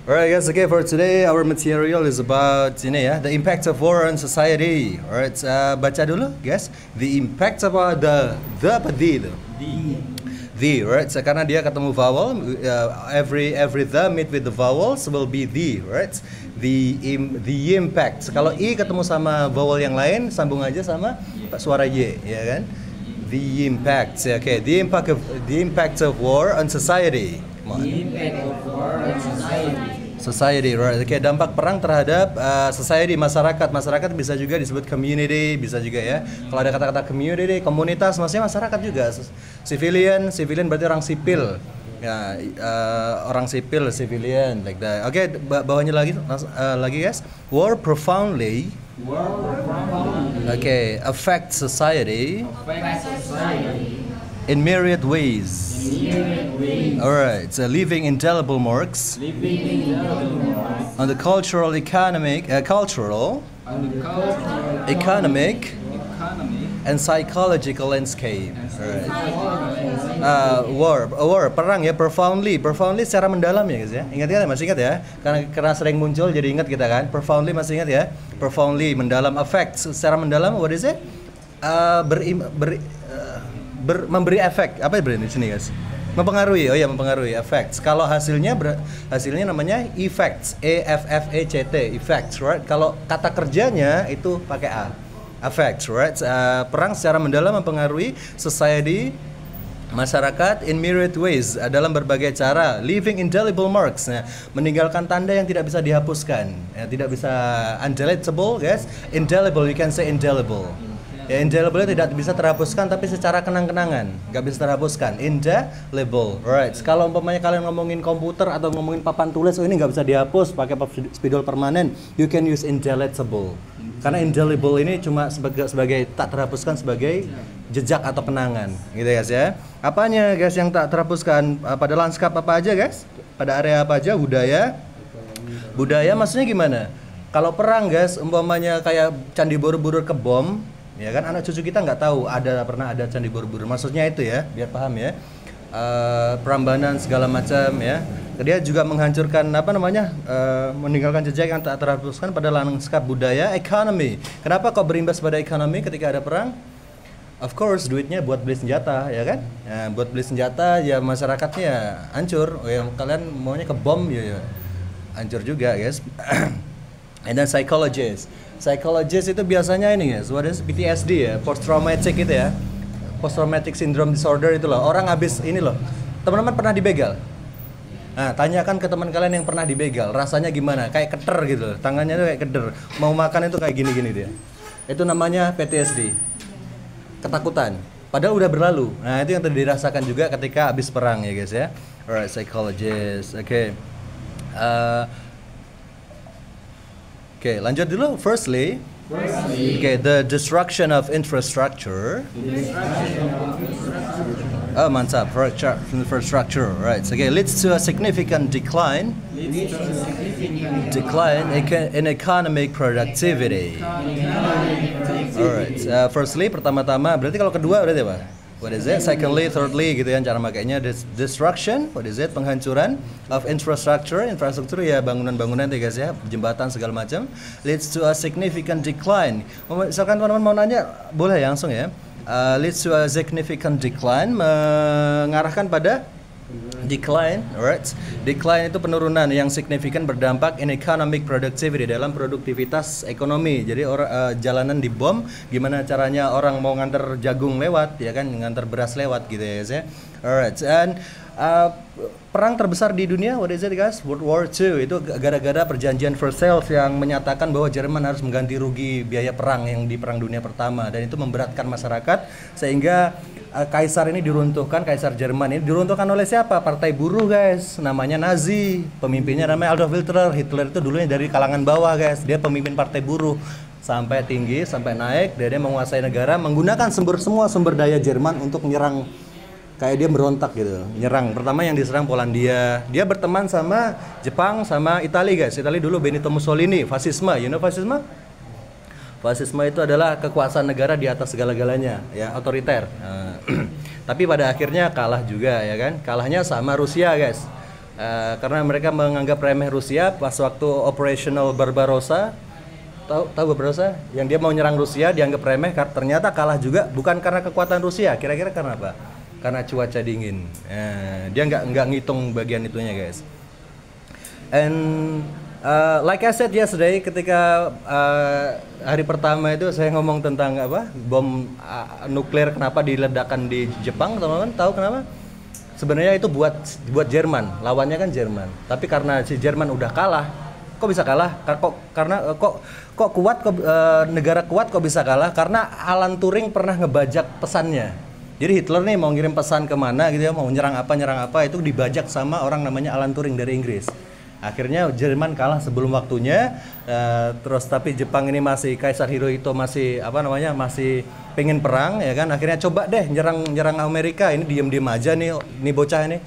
Alright guys, okay, for today our material is about ini ya, the impact of war on society. Alright, baca dulu guys. The impact of the apa the itu? The, right? So, karena dia ketemu vowel, every the meet with the vowels will be the, right? The impact. Kalau i ketemu sama vowel yang lain, sambung aja sama suara y, ya kan? The impact. Okay, the impact of war on society. The impact of war on society. Society, right? Okay, dampak perang terhadap society, masyarakat bisa juga disebut community, bisa juga ya. Kalau ada kata-kata community, komunitas, maksudnya masyarakat juga. Civilian berarti orang sipil. Ya, orang sipil, civilian, like that. Okay, bawahnya lagi guys. War profoundly. Okay, affect society. In myriad ways. Alright, so leaving indelible marks on the cultural, economic, and psychological landscape. Alright. War, perang ya, profoundly secara mendalam ya guys ya. Ingat kan, masih ingat ya? Karena sering muncul jadi ingat kita kan. Profoundly masih ingat ya? Profoundly mendalam, affect secara mendalam, what is it? Memberi efek, apa ya di sini guys? Mempengaruhi, mempengaruhi, effects. Kalau hasilnya namanya effects, EFFECT, effects, right? Kalau kata kerjanya itu pakai A, effects, right? Perang secara mendalam mempengaruhi society, masyarakat in myriad ways, dalam berbagai cara, leaving indelible marks, meninggalkan tanda yang tidak bisa dihapuskan, tidak bisa undeletable, guys. Indelible, you can say indelible. Ya, indelible tidak bisa terhapuskan, tapi secara kenang-kenangan nggak bisa terhapuskan. Indelible, right? Kalau umpamanya kalian ngomongin komputer atau ngomongin papan tulis, ini nggak bisa dihapus pakai spidol permanen, you can use indeletable. Karena indelible ini cuma sebagai tak terhapuskan, sebagai jejak atau kenangan, gitu guys ya. Apanya guys yang tak terhapuskan? Pada lanskap apa aja guys? Pada area apa aja? Budaya maksudnya gimana? Kalau perang guys, umpamanya kayak Candi Borobudur kebom, ya kan, anak cucu kita nggak tahu pernah ada Candi Borobudur. Maksudnya itu ya, biar paham ya. Prambanan segala macam ya. Dia juga menghancurkan meninggalkan jejak yang tak terhapuskan pada lanskap budaya, ekonomi. Kenapa kok berimbas pada ekonomi ketika ada perang? Of course, duitnya buat beli senjata, ya kan? Ya, buat beli senjata ya masyarakatnya hancur. Ya, kalian maunya ke bom ya hancur juga, guys. And then psychologist itu biasanya ini guys, what is PTSD ya, post traumatic gitu ya, post traumatic syndrome disorder itu loh. Orang habis ini loh, teman-teman pernah dibegal? Nah, tanyakan ke teman kalian yang pernah dibegal, rasanya gimana? Kayak keter gitu loh, tangannya tuh kayak keder, mau makan itu kayak gini-gini dia. Itu namanya PTSD, ketakutan. Padahal udah berlalu. Nah, itu yang tadi dirasakan juga ketika habis perang ya guys ya. Alright, psychologist, okay. Oke, lanjut dulu. Firstly, the destruction of infrastructure. Oh, mantap. Infrastructure, right? Okay, leads to a significant decline in economic productivity. Alright. Firstly, pertama-tama, berarti kalau kedua berarti apa? What is it? Secondly, thirdly, gitu ya cara makainya. Destruction, what is it? Penghancuran of infrastructure ya bangunan-bangunan ya guys ya, jembatan segala macam. Leads to a significant decline. Misalkan teman-teman mau nanya, boleh ya langsung ya. Leads to a significant decline, mengarahkan pada decline, alright. Decline itu penurunan yang signifikan berdampak in economic productivity, dalam produktivitas ekonomi. Jadi jalanan dibom, gimana caranya orang mau nganter jagung lewat, ya kan, nganter beras lewat gitu ya guys ya. Alright, and perang terbesar di dunia, what is it guys? World War II, itu gara-gara perjanjian Versailles yang menyatakan bahwa Jerman harus mengganti rugi biaya perang yang di Perang Dunia Pertama, dan itu memberatkan masyarakat sehingga Kaisar ini diruntuhkan, Kaisar Jerman ini diruntuhkan oleh siapa? Partai buruh guys, namanya Nazi, pemimpinnya namanya Adolf Hitler. Hitler itu dulunya dari kalangan bawah guys, dia pemimpin partai buruh sampai tinggi, sampai naik, dia menguasai negara, menggunakan semua sumber daya Jerman untuk menyerang. Kayak dia berontak gitu, nyerang. Pertama yang diserang Polandia. Dia berteman sama Jepang, sama Italia guys. Italia dulu Benito Mussolini, fasisme. You know fasisme? Fasisme itu adalah kekuasaan negara di atas segala-galanya, ya, otoriter. Tapi pada akhirnya kalah juga, ya kan? Kalahnya sama Rusia, guys. Karena mereka menganggap remeh Rusia pas waktu operational Barbarossa. Tahu Barbarossa? Yang dia mau nyerang Rusia dianggap remeh, ternyata kalah juga bukan karena kekuatan Rusia. Kira-kira karena apa? Karena cuaca dingin. Dia nggak ngitung bagian itunya, guys. And like I said yesterday, ketika hari pertama itu saya ngomong tentang apa bom nuklir kenapa diledakkan di Jepang, teman-teman tahu kenapa? Sebenarnya itu buat Jerman, lawannya kan Jerman. Tapi karena si Jerman udah kalah, kok bisa kalah? Kok kuat? Negara kuat kok bisa kalah? Karena Alan Turing pernah ngebajak pesannya. Jadi Hitler nih mau ngirim pesan kemana gitu ya, mau nyerang apa itu dibajak sama orang namanya Alan Turing dari Inggris. Akhirnya Jerman kalah sebelum waktunya, terus tapi Jepang ini masih Kaisar Hirohito masih masih pengen perang ya kan. Akhirnya coba deh nyerang Amerika, ini diem aja nih bocah ini.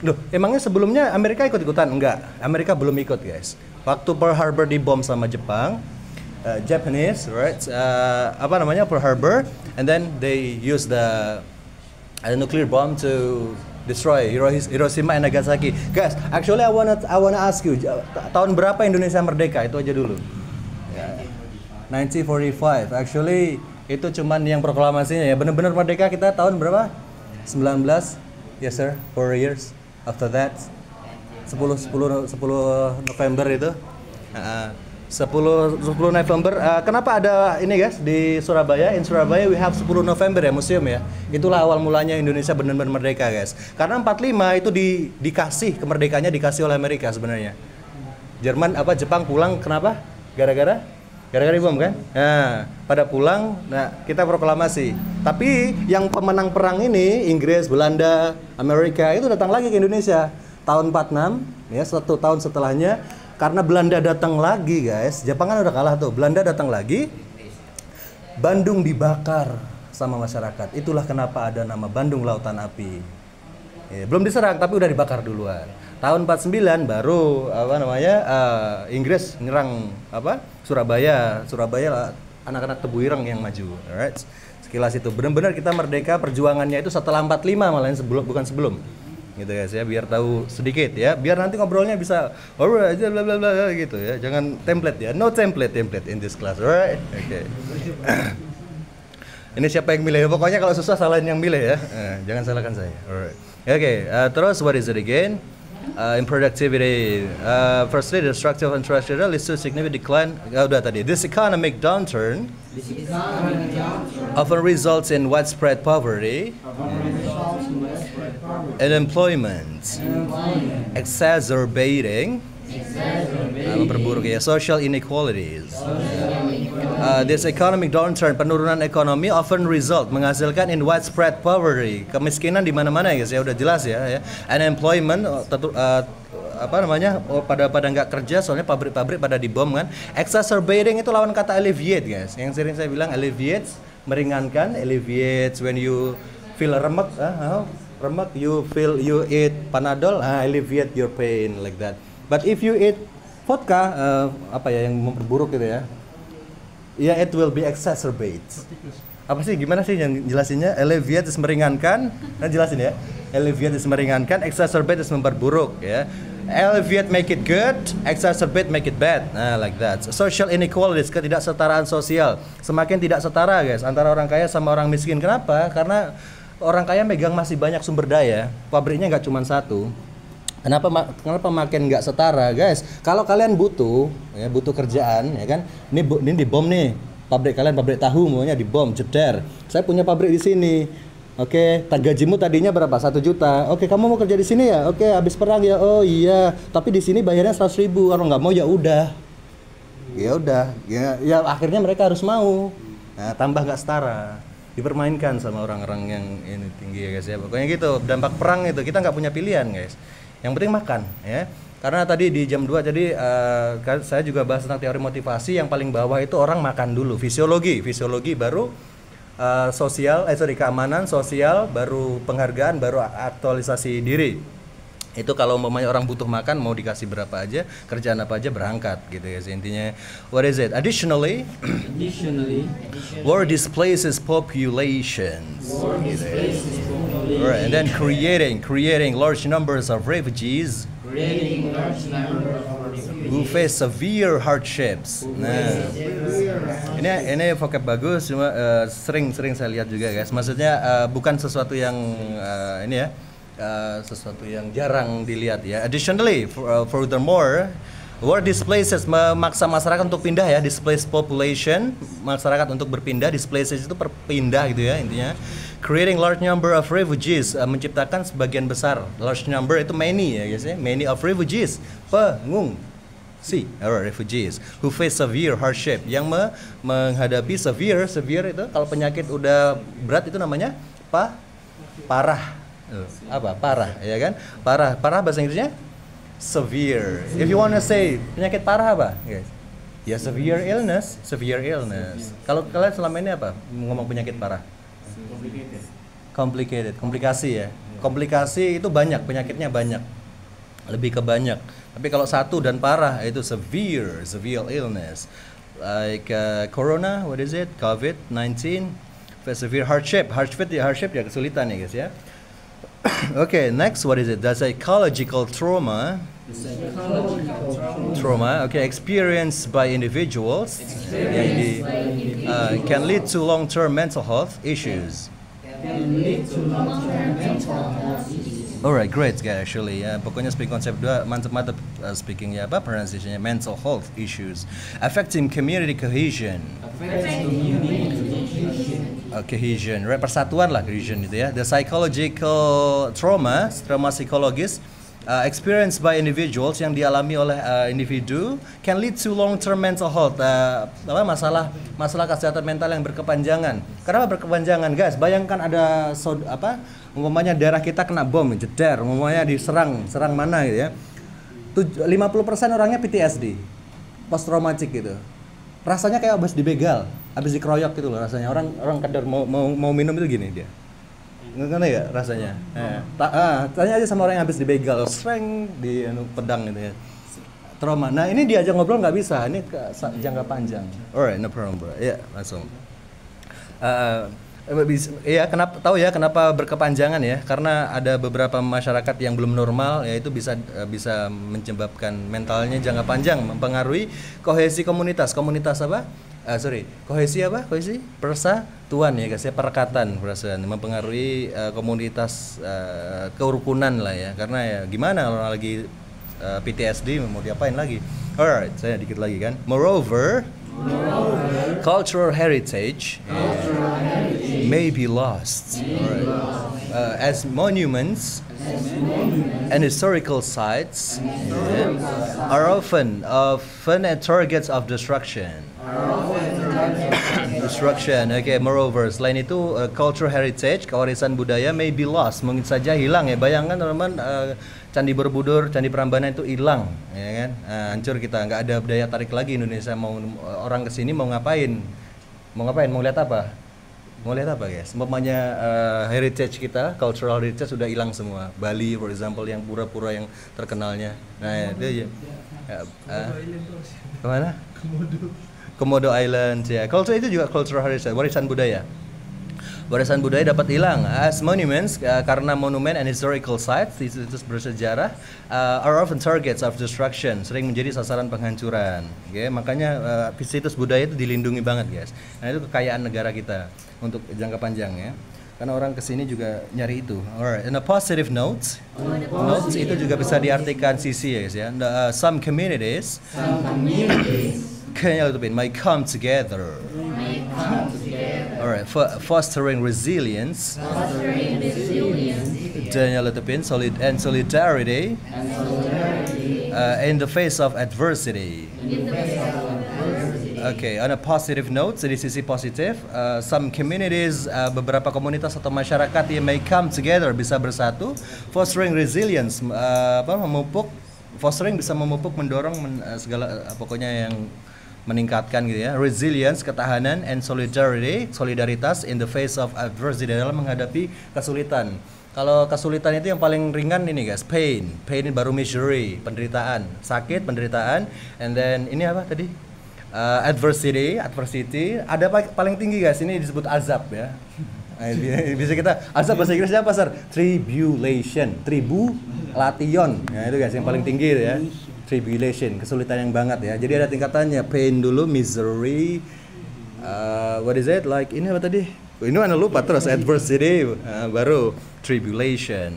Loh, emangnya sebelumnya Amerika ikut-ikutan? Enggak, Amerika belum ikut, guys. Waktu Pearl Harbor dibom sama Jepang, Japanese, right? Pearl Harbor, and then they use the nuclear bomb to destroy Hiroshima and Nagasaki. Guys, actually I wanna ask you, tahun berapa Indonesia merdeka? Itu aja dulu. 1945. Actually itu cuman yang proklamasinya ya. Benar-benar merdeka kita tahun berapa? 19. Yes sir, 4 years after that. 10 November itu. 10 November. Kenapa ada ini guys di Surabaya? In Surabaya we have 10 November ya, museum ya. Itulah awal mulanya Indonesia benar-benar merdeka guys. Karena 45 itu dikasih kemerdekaannya dikasih oleh Amerika sebenarnya. Jepang pulang kenapa? Gara-gara dibom kan? Nah, pada pulang, kita proklamasi. Tapi yang pemenang perang ini Inggris, Belanda, Amerika itu datang lagi ke Indonesia tahun 46 ya, 1 tahun setelahnya. Karena Belanda datang lagi guys, Jepang kan udah kalah tuh, Belanda datang lagi, Bandung dibakar sama masyarakat. Itulah kenapa ada nama Bandung Lautan Api. Ya, belum diserang tapi udah dibakar duluan. Tahun 49 baru Inggris nyerang Surabaya anak-anak Tebu Ireng yang maju. Alright. Sekilas itu benar-benar kita merdeka perjuangannya itu setelah 45 malah bukan sebelum. Gitu guys ya, biar tahu sedikit ya, biar nanti ngobrolnya bisa alright aja bla bla bla gitu ya, jangan template ya, no template in this class, alright? Oke. Ini siapa yang milih? Pokoknya kalau susah salahin yang milih ya, jangan salahkan saya. Alright. Oke, terus what is it again? In productivity, firstly the structure of industrial leads to significant decline. Udah tadi. This economic downturn often results in widespread poverty and employment, exacerbating memperburuk ya social inequalities. This economic downturn, penurunan ekonomi often menghasilkan in widespread poverty, kemiskinan di mana-mana ya guys ya, udah jelas ya. Unemployment pada nggak kerja soalnya pabrik-pabrik pada dibom kan. Exacerbating itu lawan kata alleviate guys. Yang sering saya bilang alleviates meringankan, alleviates when you feel remek, you eat Panadol, alleviate your pain like that. But if you eat vodka, yang memperburuk gitu ya. Ya, it will be exacerbate. Apa sih? Gimana sih yang jelasinnya? Alleviate is meringankan. Nah, jelasin ya. Alleviate is meringankan, exacerbate is memperburuk ya. Alleviate make it good, exacerbate make it bad. Nah, like that. Social inequalities, ketidaksetaraan sosial. Semakin tidak setara guys antara orang kaya sama orang miskin. Kenapa? Karena orang kaya megang masih banyak sumber daya. Pabriknya nggak cuma satu. Kenapa makin nggak setara guys? Kalau kalian butuh kerjaan ya kan, ini dibom nih pabrik kalian, pabrik tahu maunya dibom, jeder. Saya punya pabrik di sini. Oke, gajimu tadinya berapa? 1 juta. Oke, kamu mau kerja di sini ya? Oke, habis perang ya. Oh iya, tapi di sini bayarnya 100.000. Kalau nggak mau ya udah. Ya akhirnya mereka harus mau. Nah, tambah nggak setara. Dipermainkan sama orang-orang yang ini tinggi ya guys ya. Pokoknya gitu, dampak perang itu kita nggak punya pilihan guys. Yang penting makan ya. Karena tadi di jam 2 jadi saya juga bahas tentang teori motivasi. Yang paling bawah itu orang makan dulu, fisiologi baru keamanan sosial, baru penghargaan, baru aktualisasi diri. Itu kalau umpamanya orang butuh makan, mau dikasih berapa aja, kerjaan apa aja berangkat gitu ya. Intinya what is it? Additionally war displaces populations. Right, and then creating large numbers of refugees creating large number of who face severe hardships. Nah, ini vocab bagus, cuma sering saya lihat juga guys. Maksudnya bukan sesuatu yang ini ya, sesuatu yang jarang dilihat ya. Additionally, furthermore, word displaces memaksa masyarakat untuk pindah ya. Displace population, masyarakat untuk berpindah. Displaces itu berpindah gitu ya intinya. Creating large number of refugees, menciptakan sebagian besar. Large number itu many ya guys ya. Many of refugees, pengungsi, refugees who face severe hardship, yang menghadapi severe itu kalau penyakit udah berat itu namanya parah. Apa? Parah ya kan? Parah bahasa Inggrisnya severe. If you wanna say penyakit parah apa, guys? Ya severe illness. Kalau kalian selama ini apa ngomong penyakit parah? Complicated. Komplikasi ya. Komplikasi itu banyak, penyakitnya banyak. Lebih ke banyak. Tapi kalau satu dan parah itu severe illness. Like corona, what is it? COVID-19. Severe hardship ya kesulitan ya guys ya. Okay, next what is it? The psychological trauma. Okay, experienced by individuals can lead to long-term mental health issues. Alright, great guys actually. Pokoknya speaking konsep 2 mantap speakingnya apa pronunciation-nya, mental health issues affecting community cohesion. Cohesion, right, persatuan lah cohesion itu ya. The psychological trauma psikologis experienced by individuals yang dialami oleh individu can lead to long-term mental health, masalah kesehatan mental yang berkepanjangan. Kenapa berkepanjangan, guys? Bayangkan ada umpamanya daerah kita kena bom, jeder, umpamanya diserang mana gitu ya. 50% orangnya PTSD, post traumatic gitu. Rasanya kayak habis dibegal, habis dikeroyok gitu loh rasanya. Orang kadar mau minum itu gini dia. Ngerti ya rasanya? Tanya aja sama orang yang habis dibegal, sering di pedang gitu ya. Trauma. Nah ini diajak ngobrol nggak bisa, ini jangka panjang. Alright, no problem bro. Ya langsung. Ya kenapa berkepanjangan ya? Karena ada beberapa masyarakat yang belum normal, ya itu bisa menyebabkan mentalnya jangka panjang, mempengaruhi kohesi komunitas. Komunitas apa? Kohesi persatuan ya guys ya, perekatan perasaan, mempengaruhi komunitas, kerukunan lah ya. Karena ya gimana orang lagi PTSD mau diapain lagi. Alright, saya dikit lagi kan. Moreover, cultural heritage may be lost. As monuments and historical sites are often targets of destruction. Okay. Moreover, selain itu cultural heritage, kewarisan budaya may be lost, mungkin saja hilang ya. Bayangkan teman-teman, Candi Borobudur, Candi Prambanan itu hilang, ya kan? Hancur kita, nggak ada daya tarik lagi Indonesia. Mau orang kesini mau ngapain? Mau lihat apa? Guys? Umpamanya heritage kita, cultural heritage sudah hilang semua. Bali, for example, yang pura-pura yang terkenalnya. Nah itu ya. Kemana? Komodo Island ya. Culture itu juga cultural heritage, warisan budaya. Warisan budaya dapat hilang as monuments, karena monumen and historical sites, situs bersejarah, are often targets of destruction, sering menjadi sasaran penghancuran. Okay? Makanya situs budaya itu dilindungi banget guys. Nah itu kekayaan negara kita untuk jangka panjang ya. Karena orang kesini juga nyari itu. Alright, and a positive note, notes itu juga bisa diartikan sisi ya guys ya. Some communities might come together. Alright, fostering resilience. And solidarity in the face of adversity. Okay, on a positive note, di sisi positif, some communities, beberapa komunitas atau masyarakat yang may come together, bisa bersatu, fostering resilience, fostering bisa memupuk, mendorong segala pokoknya yang meningkatkan gitu ya, resilience, ketahanan, and solidarity, solidaritas in the face of adversity, dalam menghadapi kesulitan. Kalau kesulitan itu yang paling ringan ini guys, pain baru misery, penderitaan, sakit, penderitaan, and then ini apa tadi? Adversity, ada paling tinggi guys, ini disebut azab ya. Bisa kita asal bahasa Inggrisnya apa, Sir? Tribulation, tribulation. Ya itu guys yang paling tinggi ya. Tribulation, kesulitan yang banget ya. Jadi ada tingkatannya, pain dulu, misery, what is it? Like ini apa tadi? Ini mana lupa terus, adversity, baru tribulation.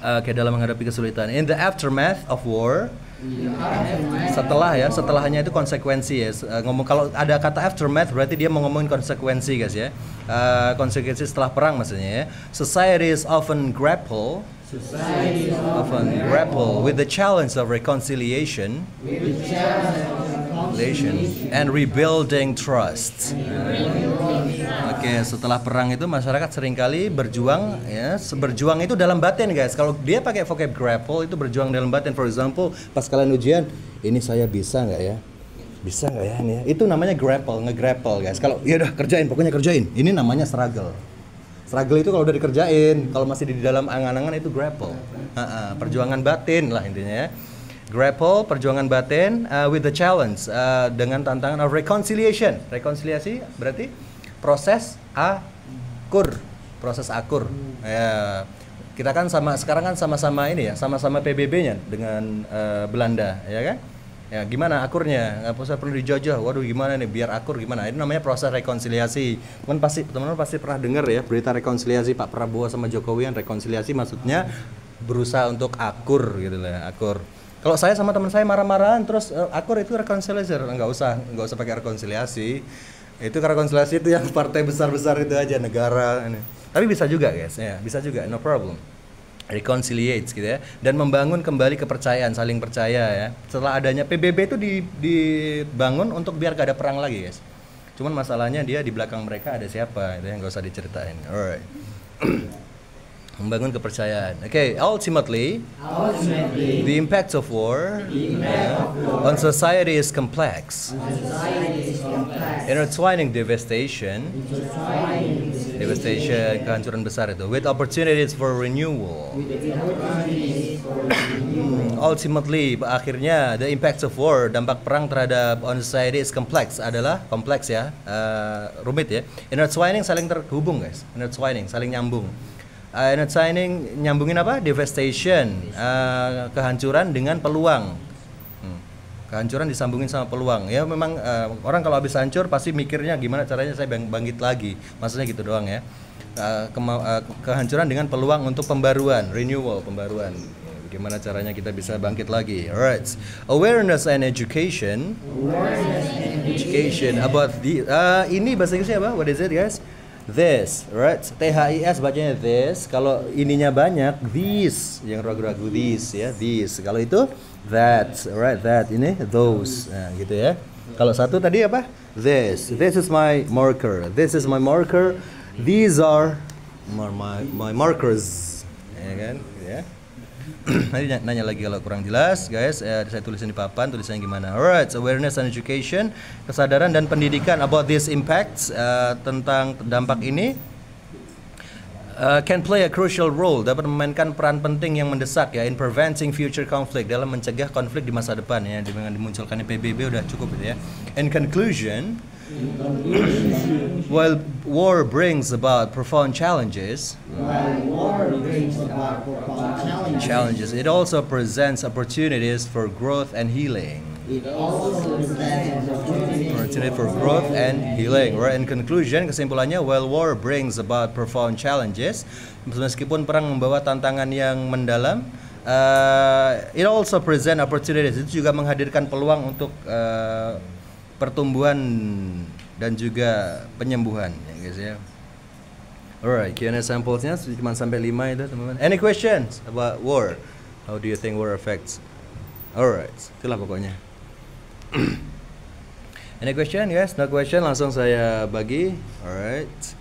Kayak dalam menghadapi kesulitan. In the aftermath of war, setelahnya itu konsekuensi ya. Ngomong kalau ada kata aftermath berarti dia mau ngomongin konsekuensi guys ya. Konsekuensi setelah perang maksudnya ya. Societies often grapple with the challenge of reconciliation and rebuilding trust. Oke, setelah perang itu masyarakat seringkali berjuang ya, berjuang itu dalam batin guys. Kalau dia pakai vocab grapple itu berjuang dalam batin. For example, pas kalian ujian, ini saya bisa nggak ya? Bisa nggak ya ini ya? Itu namanya nge-grapple guys. Kalau ya udah kerjain, pokoknya kerjain. Ini namanya struggle. Struggle itu kalau udah dikerjain, kalau masih di dalam angan-angan itu grapple. Perjuangan batin lah intinya ya. Grapple, perjuangan batin with the challenge, dengan tantangan of reconciliation. Rekonsiliasi berarti proses akur. Ya, kita kan sekarang kan sama-sama ini ya, sama-sama PBB-nya dengan Belanda, ya kan? Ya gimana akurnya? Nggak usah perlu dijajah. Waduh gimana nih biar akur gimana? Ini namanya proses rekonsiliasi. Teman-teman pasti pernah dengar ya berita rekonsiliasi Pak Prabowo sama Jokowi. Yang rekonsiliasi maksudnya berusaha untuk akur gitu lah, akur. Kalau saya sama teman saya marah-marahan terus akur itu rekonsiliasi, nggak usah pakai rekonsiliasi. Itu rekonsiliasi itu yang partai besar-besar itu aja, negara ini. Tapi bisa juga guys, ya bisa juga, no problem. Reconciliate gitu ya, dan membangun kembali kepercayaan, saling percaya ya. Setelah adanya PBB itu dibangun untuk biar gak ada perang lagi guys. Cuman masalahnya dia di belakang mereka ada siapa, itu yang gak usah diceritain. Alright. Membangun kepercayaan. Okay, ultimately, the impact of war on society is complex. Intertwining devastation, kehancuran besar itu, with opportunities for renewal. Ultimately, akhirnya, the impacts of war, dampak perang terhadap on society is complex, adalah kompleks ya, rumit ya. Intertwining saling terhubung guys, intertwining saling nyambung. Intertwining nyambungin apa? Devastation, kehancuran dengan peluang. Kehancuran disambungin sama peluang. Ya memang orang kalau habis hancur pasti mikirnya gimana caranya saya bangkit lagi. Maksudnya gitu doang ya. Kehancuran dengan peluang untuk pembaruan, renewal, pembaruan. Gimana caranya kita bisa bangkit lagi. Alright. Awareness and education. Education about the ini bahasa Inggrisnya apa? What is it guys? This, right? THIS bacanya this. Kalau ininya banyak, this. Yang ragu-ragu this ya, this. Kalau itu that, right? That ini those. Nah, gitu ya. Kalau satu tadi apa? This. This is my marker. This is my marker. These are my markers. Ya kan? Ya. Nanti nanya lagi kalau kurang jelas, guys. Saya tulisin di papan, tulisannya gimana. Alright, awareness and education, kesadaran dan pendidikan about these impacts, tentang dampak ini, can play a crucial role, dapat memainkan peran penting yang mendesak ya in preventing future conflict, dalam mencegah konflik di masa depan ya. Dengan dimunculkannya PBB udah cukup gitu ya. In conclusion, while war brings about profound challenges, it also presents opportunities for growth and healing. Opportunity for growth and healing. Right? In conclusion, kesimpulannya, while war brings about profound challenges, meskipun perang membawa tantangan yang mendalam, it also present opportunities. Itu juga menghadirkan peluang untuk pertumbuhan dan juga penyembuhan ya guys ya. Alright, Q&A sampelsnya cuma sampai 5 itu teman-teman. Any questions about war? How do you think war affects? Alright, itulah pokoknya. Any question guys? No question, langsung saya bagi. Alright.